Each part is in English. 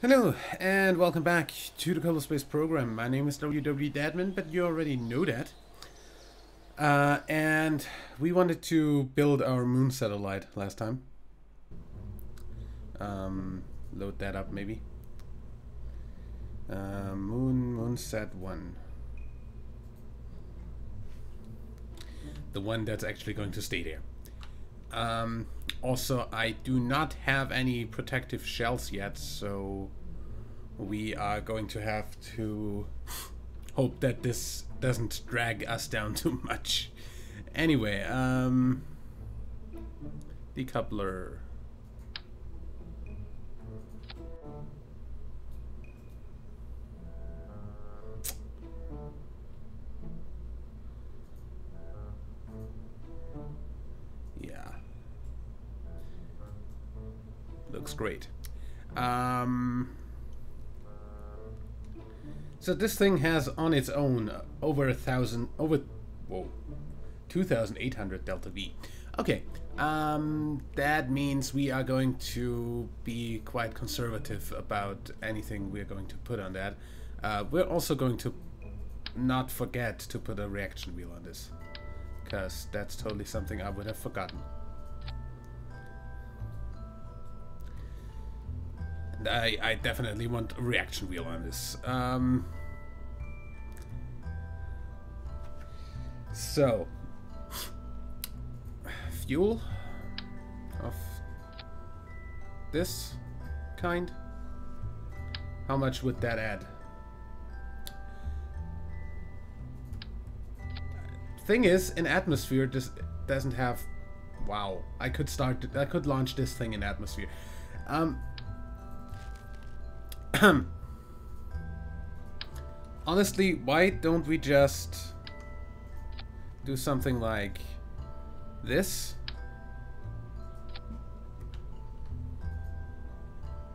Hello, and welcome back to the Kerbal Space program. My name is Dadman, but you already know that. And we wanted to build our moon satellite last time. Load that up, maybe. Moonsat 1. The one that's actually going to stay there. Also, I do not have any protective shells yet, so we are going to have to hope that this doesn't drag us down too much. Anyway, decoupler. Yeah. Looks great. So this thing has on its own over 2,800 delta V. Okay, that means we are going to be quite conservative about anything we're going to put on that. We're also going to not forget to put a reaction wheel on this, because that's totally something I would have forgotten. I definitely want a reaction wheel on this. So, fuel of this kind. How much would that add? Thing is, in atmosphere, this doesn't have. Wow, I could launch this thing in atmosphere. Honestly, why don't we just do something like this?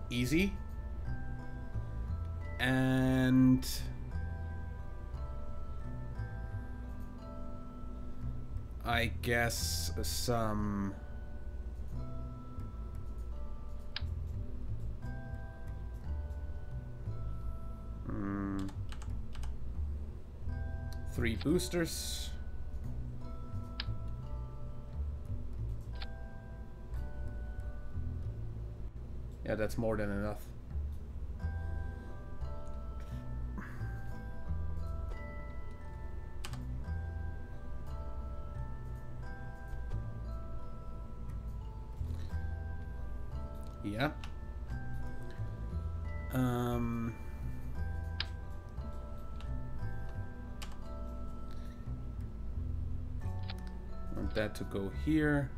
Easy. And I guess some three boosters. Yeah, that's more than enough. Yeah. Want that to go here.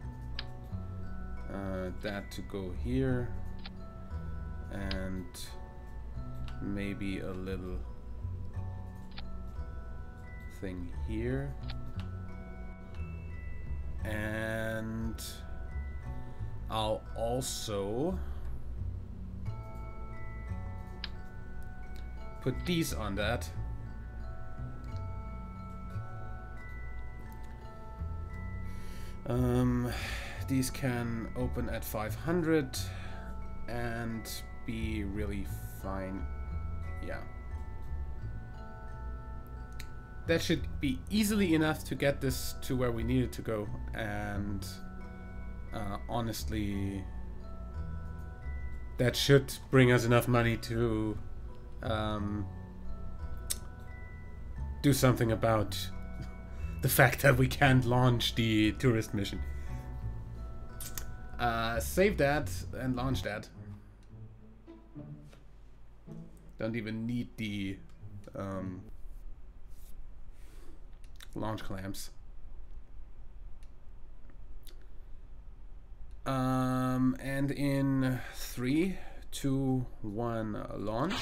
That to go here. And maybe a little thing here. And I'll also put these on that. These can open at 500 and be really fine. Yeah. That should be easily enough to get this to where we need it to go, and honestly, that should bring us enough money to do something about the fact that we can't launch the tourist mission. Save that and launch that. Don't even need the launch clamps. And in 3, 2, 1, launch.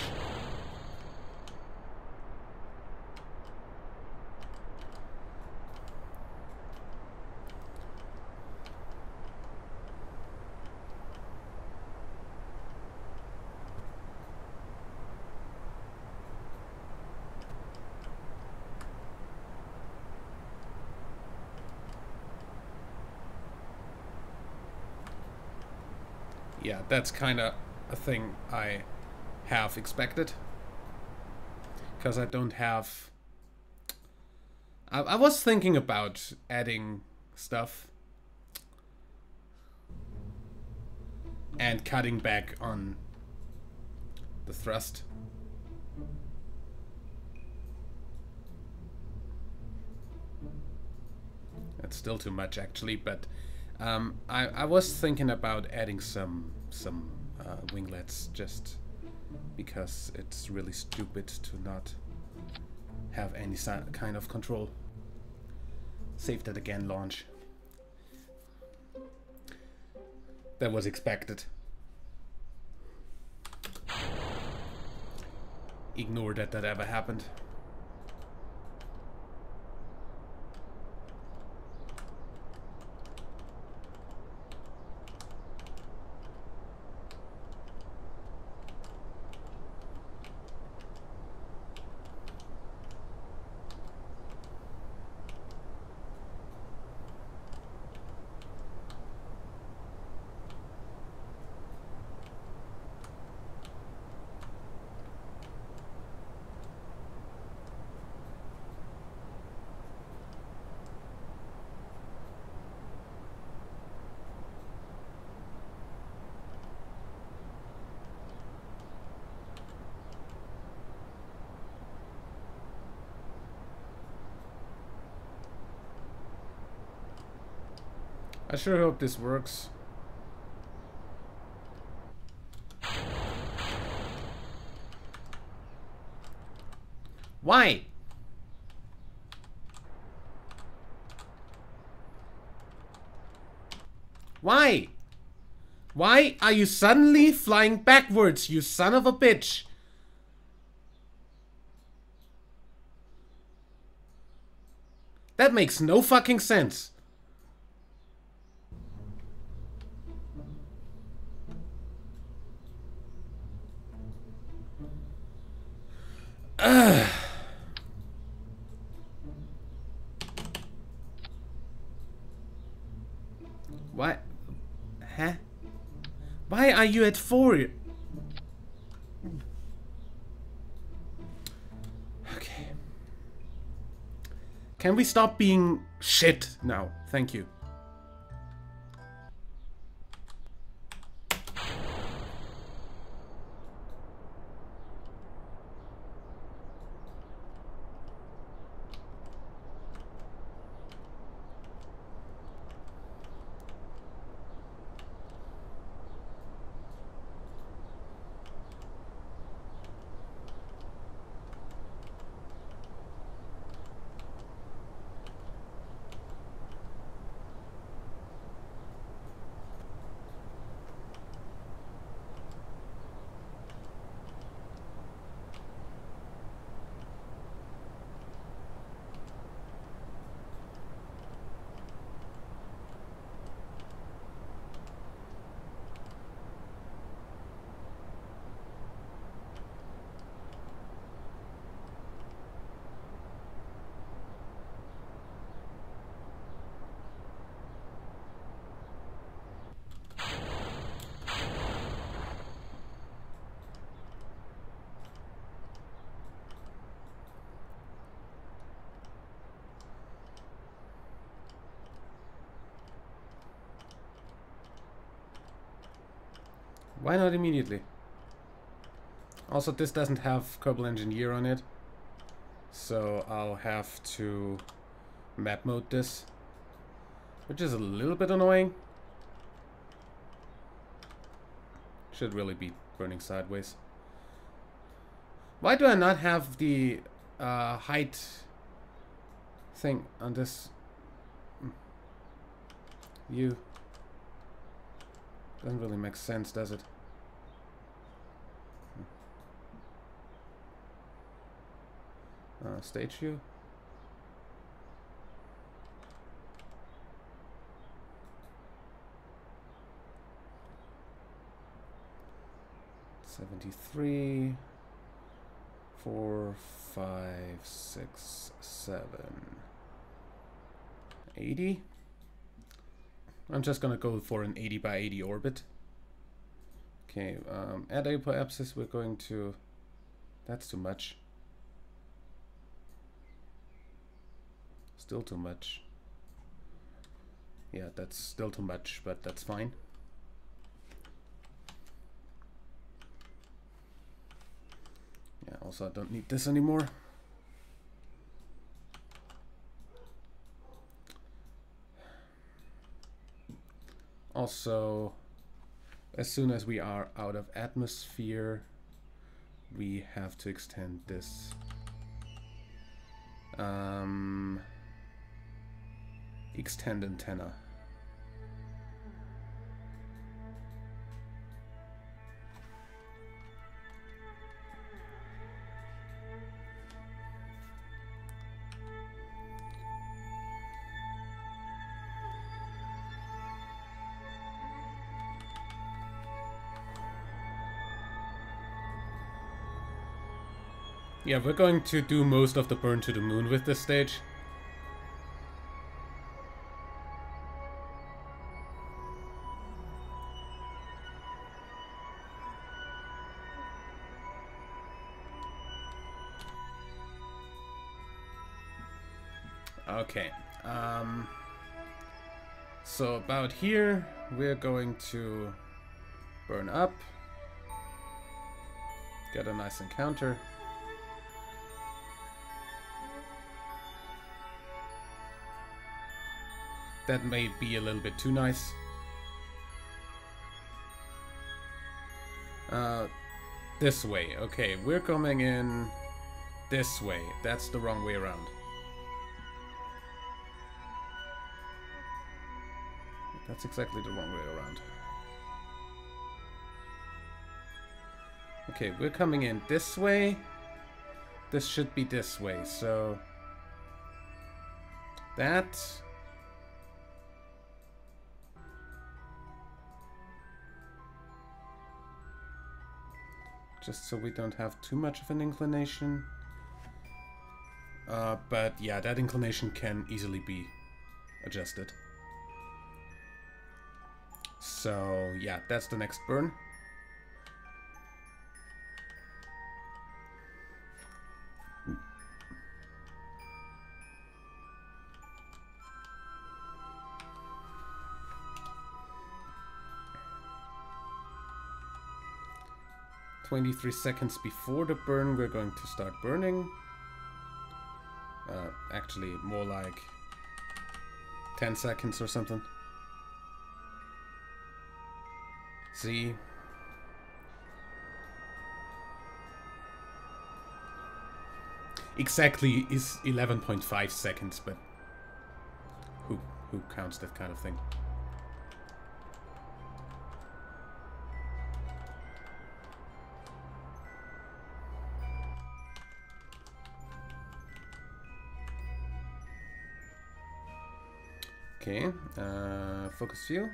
Yeah, that's kind of a thing I have expected. Because I don't have... I was thinking about adding stuff. And cutting back on the thrust. That's still too much actually, but I was thinking about adding some winglets just because it's really stupid to not have any kind of control. Save that again, launch. That was expected. Ignore that ever happened. I sure hope this works. Why? Why? Why are you suddenly flying backwards, you son of a bitch? That makes no fucking sense. What? Huh? Why are you at 4? Okay. Can we stop being shit now? Thank you. Why not immediately? Also, this doesn't have Kerbal Engineer on it, so I'll have to map mode this, which is a little bit annoying. Should really be burning sideways. Why do I not have the height thing on this view? Doesn't really make sense, does it? Stage view. $73, 4, 5, 6, 7, 80. I'm just gonna go for an 80 by 80 orbit. Okay, add apoapsis, we're going to... That's too much. Still too much. Yeah, that's still too much, but that's fine. Yeah, also I don't need this anymore. Also, as soon as we are out of atmosphere, we have to extend this. Extend antenna. Yeah, we're going to do most of the burn to the moon with this stage. Okay, so about here, we're going to burn up, get a nice encounter. That may be a little bit too nice. This way, okay, we're coming in this way, that's the wrong way around. That's exactly the wrong way around. Okay, we're coming in this way. This should be this way, so... That... Just so we don't have too much of an inclination. But yeah, that inclination can easily be adjusted. So yeah, that's the next burn. "23 seconds before the burn, we're going to start burning. Actually, more like 10 seconds or something. See? Exactly is 11.5 seconds, but who counts that kind of thing? Okay, focus view.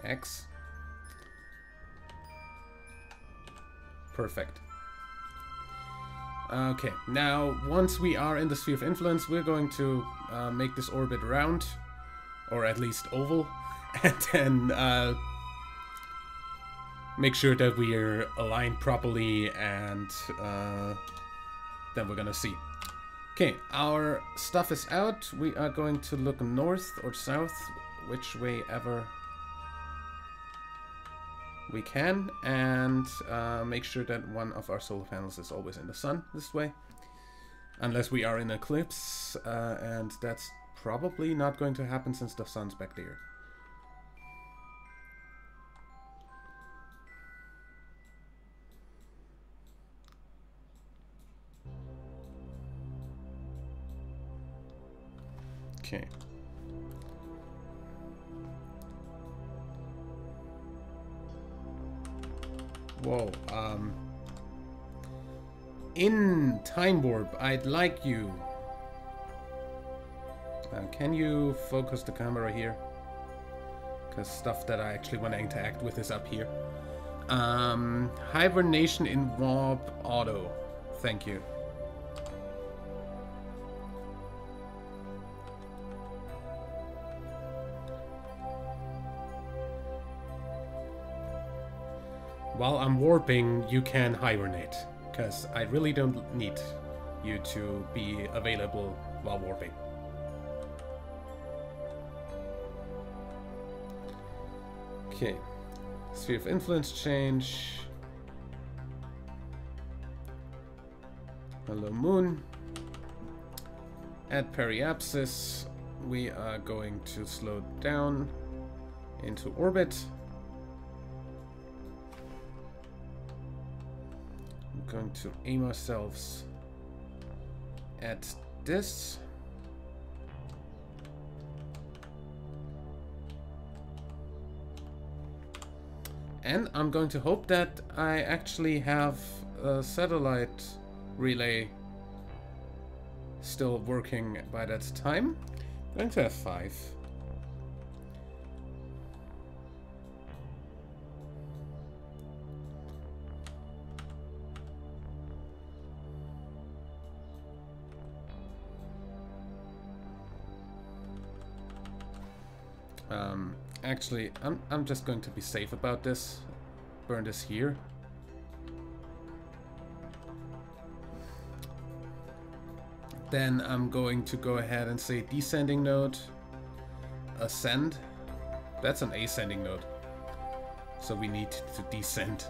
X. Perfect. Okay, now once we are in the sphere of influence, we're going to make this orbit round, or at least oval, and then make sure that we are aligned properly, and then we're gonna see. Okay, our stuff is out. We are going to look north or south, which way ever we can, and make sure that one of our solar panels is always in the sun this way, unless we are in an eclipse, and that's probably not going to happen since the sun's back there. Okay. Whoa, in Time Warp, I'd like you... can you focus the camera here? Because stuff that I actually want to interact with is up here. Hibernation in Warp Auto. Thank you. while I'm warping, you can hibernate, because I really don't need you to be available while warping. Okay, sphere of influence change. Hello moon. At periapsis, we are going to slow down into orbit. I'm going to aim ourselves at this. And I'm going to hope that I actually have a satellite relay still working by that time. I'm going to have 5. Actually, I'm just going to be safe about this. Burn this here. Then I'm going to go ahead and say descending node, ascend. That's an ascending node, so we need to descend.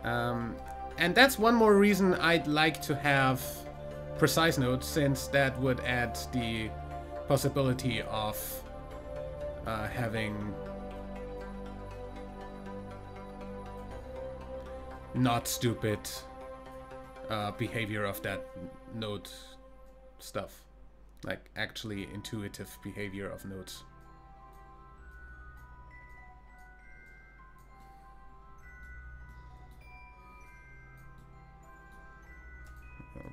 And that's one more reason I'd like to have precise node, since that would add the possibility of having not stupid behavior of that node stuff, like actually intuitive behavior of nodes.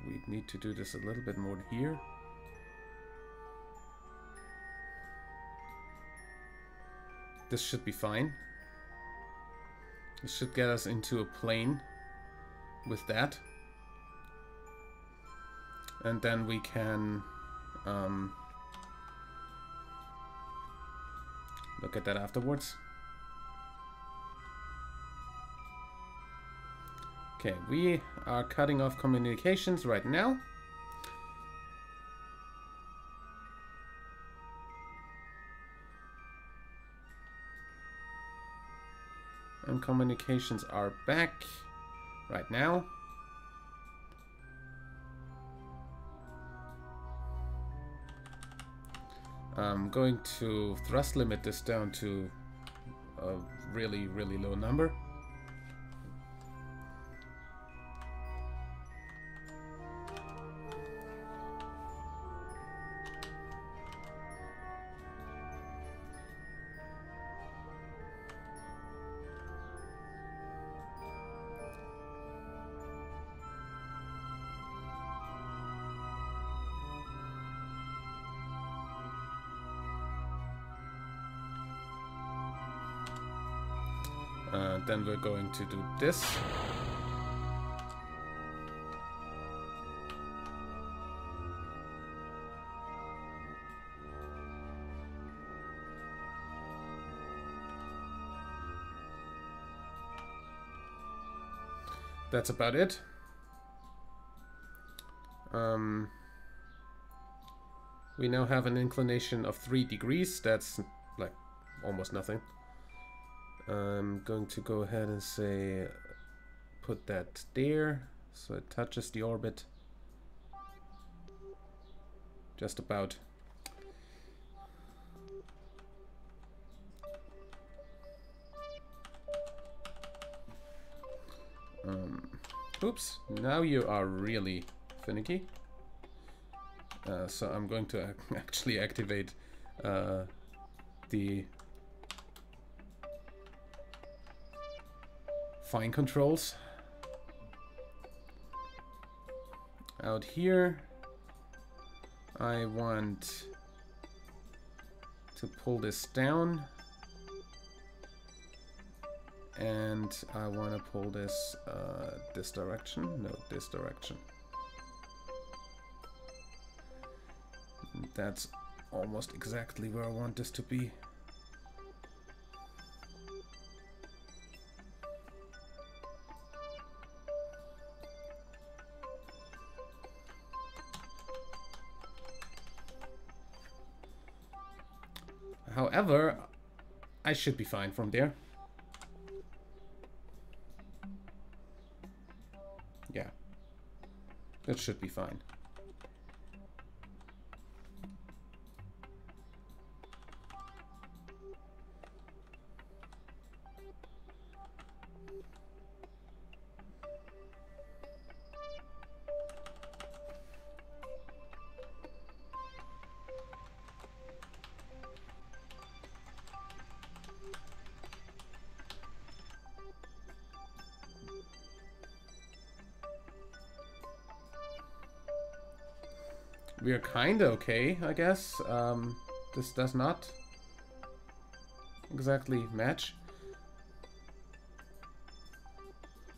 We need to do this a little bit more here. This should be fine. This should get us into a plane with that. And then we can look at that afterwards. Okay, we are cutting off communications right now. And communications are back right now. I'm going to thrust limit this down to a really, really low number. Then we're going to do this. That's about it. We now have an inclination of 3 degrees. That's like almost nothing. I'm going to go ahead and say put that there so it touches the orbit. Just about. Oops, now you are really finicky. So I'm going to actually activate the fine controls. Out here, I want to pull this down, and I want to pull this this direction. No, this direction. That's almost exactly where I want this to be. However, I should be fine from there. Yeah. That should be fine. We are kinda okay, I guess. This does not exactly match.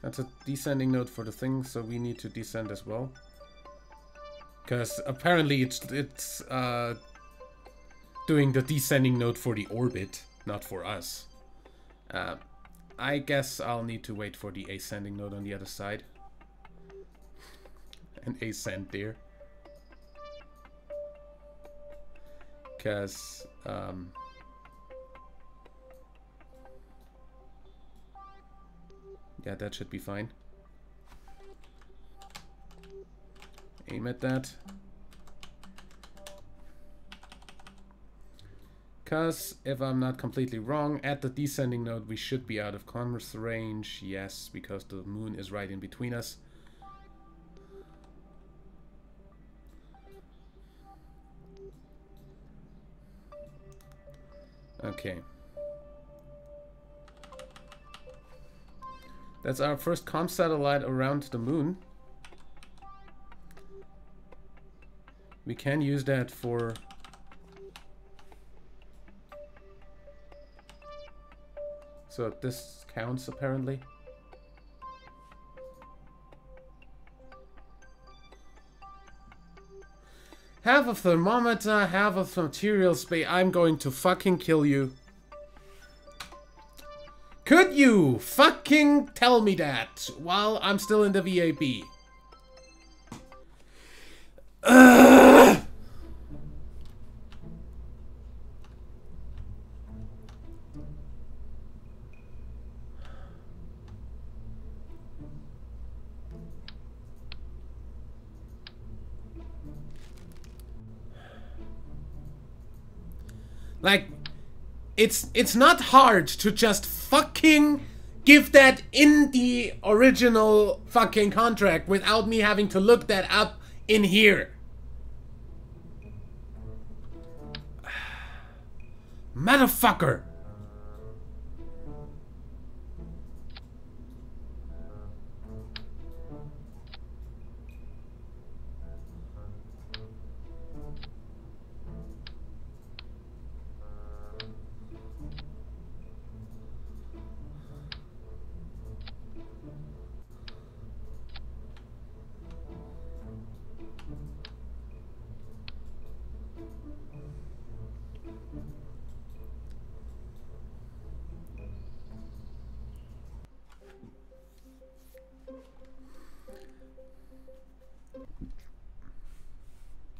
That's a descending node for the thing, so we need to descend as well. Because apparently it's doing the descending node for the orbit, not for us. I guess I'll need to wait for the ascending node on the other side. And ascend there. Because, yeah, that should be fine. Aim at that. Because, if I'm not completely wrong, at the descending node we should be out of commerce range. Yes, because the moon is right in between us. Okay. That's our first comm satellite around the moon. We can use that for... So this counts apparently. Half a thermometer, half of material space. I'm going to fucking kill you. Could you fucking tell me that while I'm still in the VAB? Like, it's not hard to just fucking give that in the original fucking contract without me having to look that up in here. Motherfucker.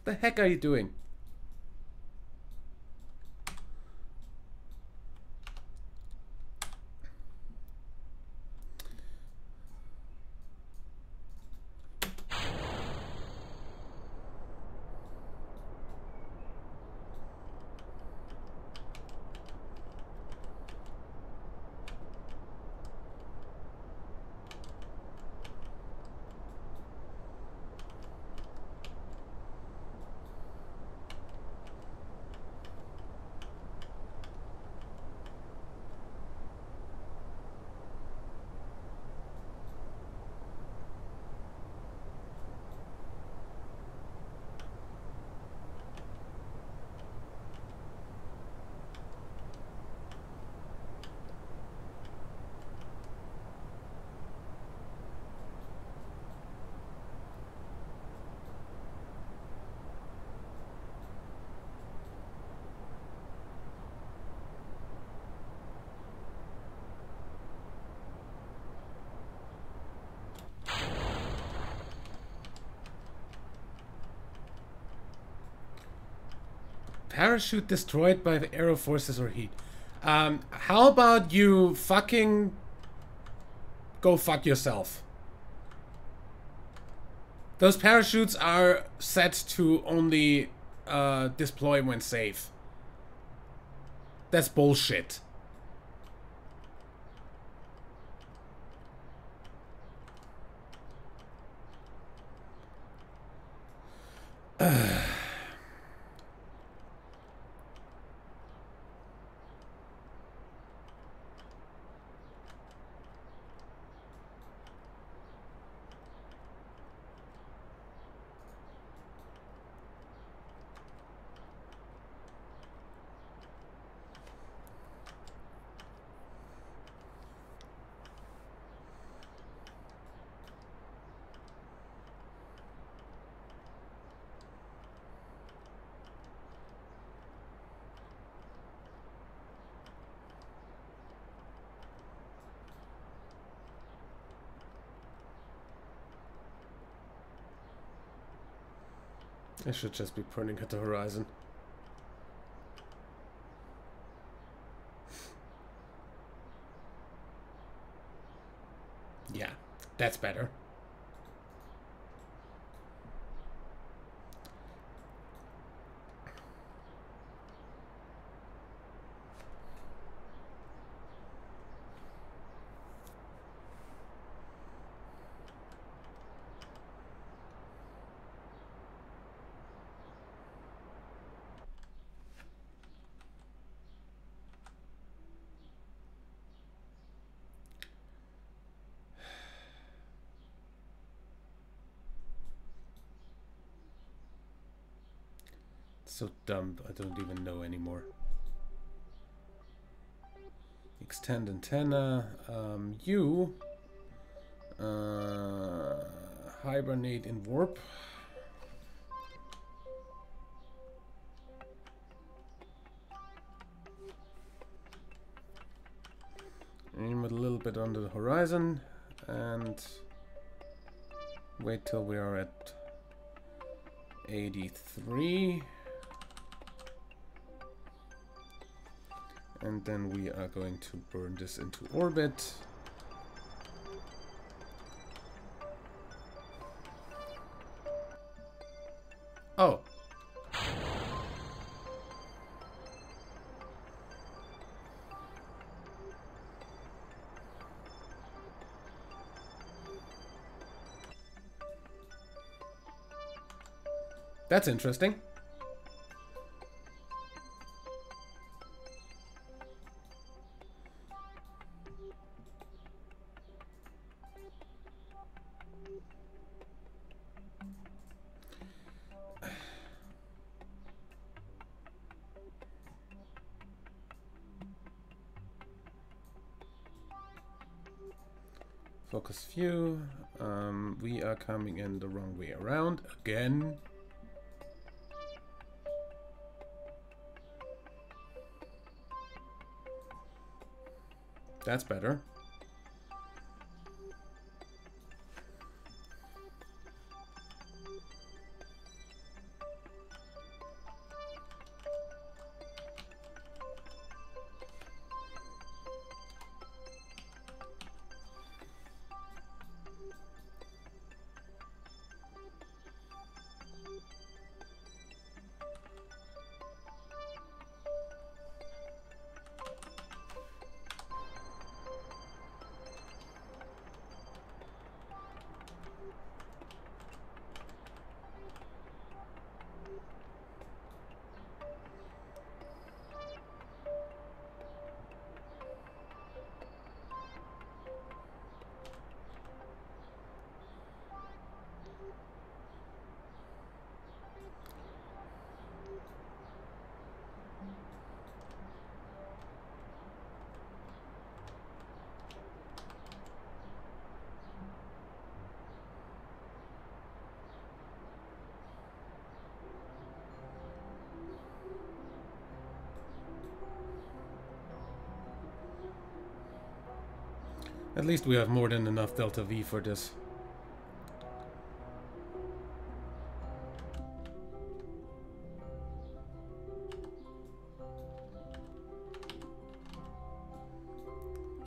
The heck are you doing? Parachute destroyed by the aero forces or heat. How about you fucking go fuck yourself? Those parachutes are set to only deploy when safe. That's bullshit. I should just be pointing at the horizon. Yeah, that's better. So dumb, I don't even know anymore. Extend antenna, you hibernate in warp. Aim it a little bit under the horizon and wait till we are at 83. And then we are going to burn this into orbit. Oh. That's interesting. Focus view. We are coming in the wrong way around again. That's better. At least we have more than enough Delta V for this.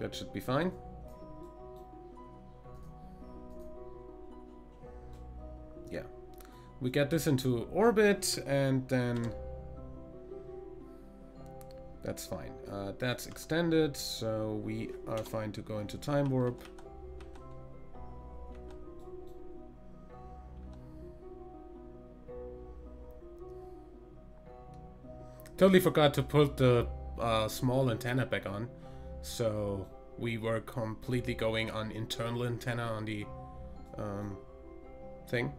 That should be fine. Yeah. We get this into orbit, and then that's fine. That's extended, so we are fine to go into time warp. Totally forgot to put the small antenna back on, so we were completely going on internal antenna on the thing.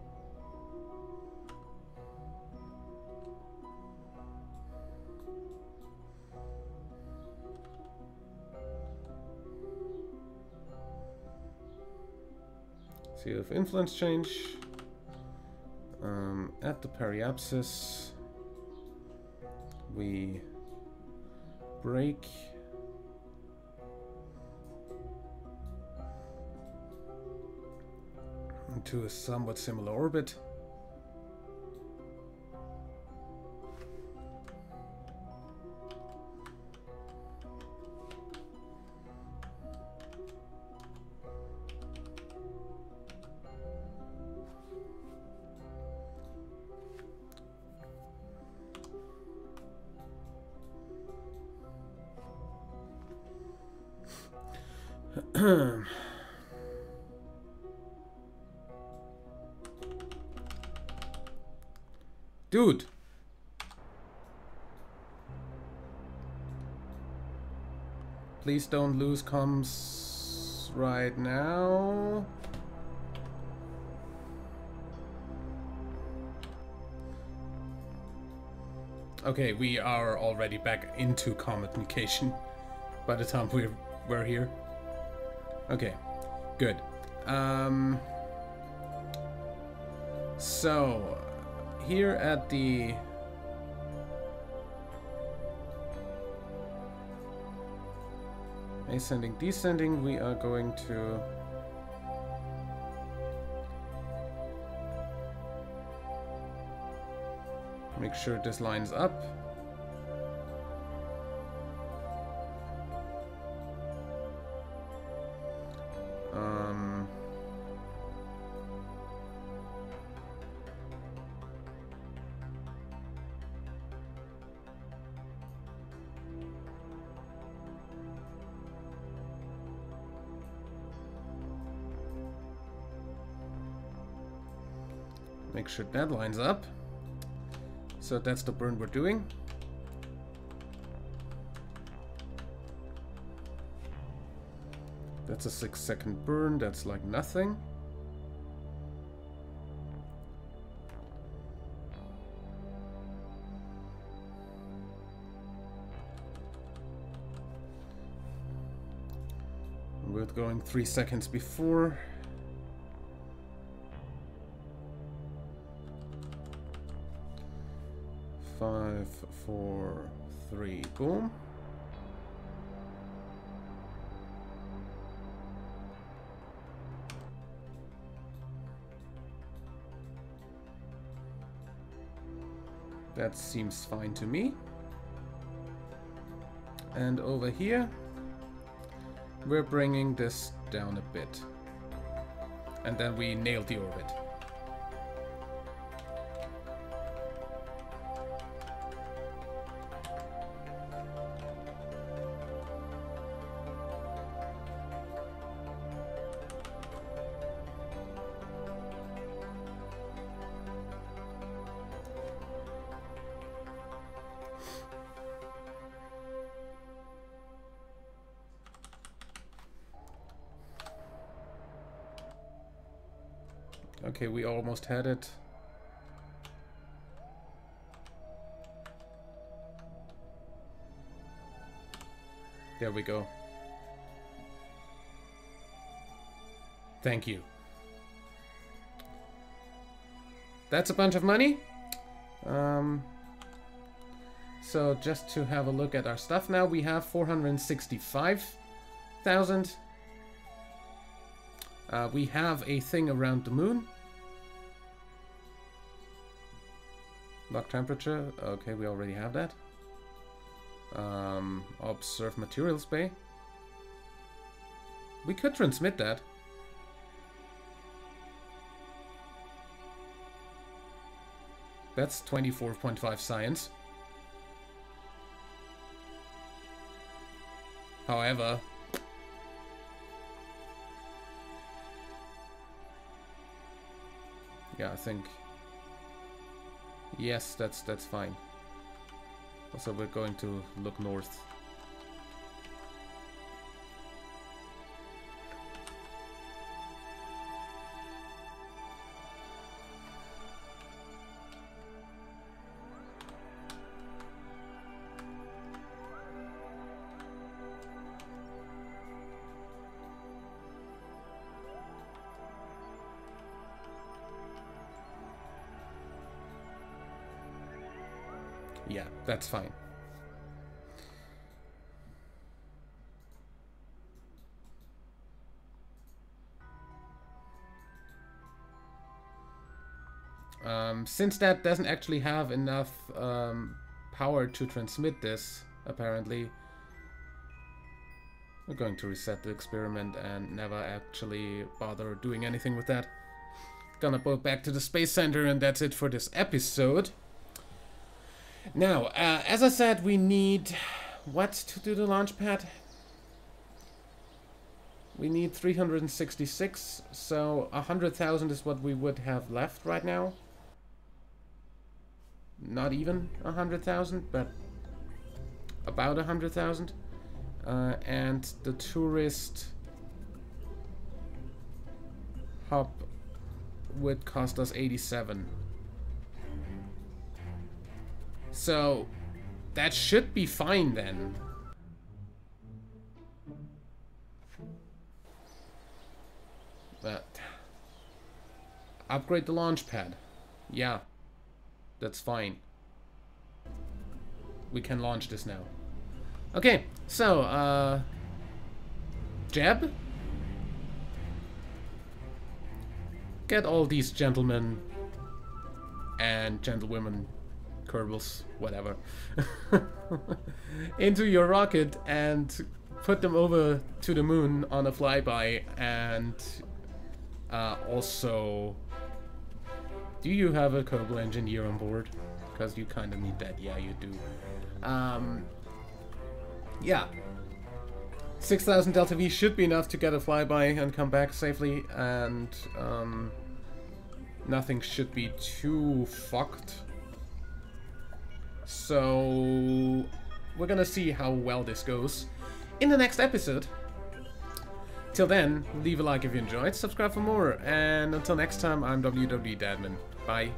See if influence change. At the periapsis, we break into a somewhat similar orbit. Dude. Please don't lose comms right now. Okay, we are already back into communication by the time we're here. Okay, good. So here at the ascending, descending, we are going to make sure this lines up. Make sure that lines up. So that's the burn we're doing. That's a 6-second burn. That's like nothing. We're going 3 seconds before. 5, 4, 3, boom. That seems fine to me. And over here, we're bringing this down a bit. And then we nailed the orbit. Okay, we almost had it. There we go. Thank you. That's a bunch of money. So just to have a look at our stuff now, we have 465,000. We have a thing around the moon. Lock temperature. Okay, we already have that. Observe materials bay. We could transmit that. That's 24.5 science. However, yeah, I think yes, that's fine. Also, we're going to look north. Yeah, that's fine. Since that doesn't actually have enough power to transmit this, apparently, we're going to reset the experiment and never actually bother doing anything with that. Gonna go back to the Space Center, and that's it for this episode. Now, as I said, we need what to do the launch pad? We need 366, so 100,000 is what we would have left right now. Not even 100,000, but about 100,000. And the tourist hub would cost us 87. So that should be fine then. But upgrade the launch pad. Yeah, that's fine. We can launch this now. Okay, so Jeb, get all these gentlemen and gentlewomen, Kerbals, whatever, into your rocket and put them over to the moon on a flyby. And also, do you have a Kerbal engineer on board? Because you kind of need that. Yeah, you do. Yeah, 6,000 Delta V should be enough to get a flyby and come back safely, and nothing should be too fucked. So we're gonna see how well this goes in the next episode. Till then, leave a like if you enjoyed, subscribe for more, and until next time, I'm WWE Dadman. Bye.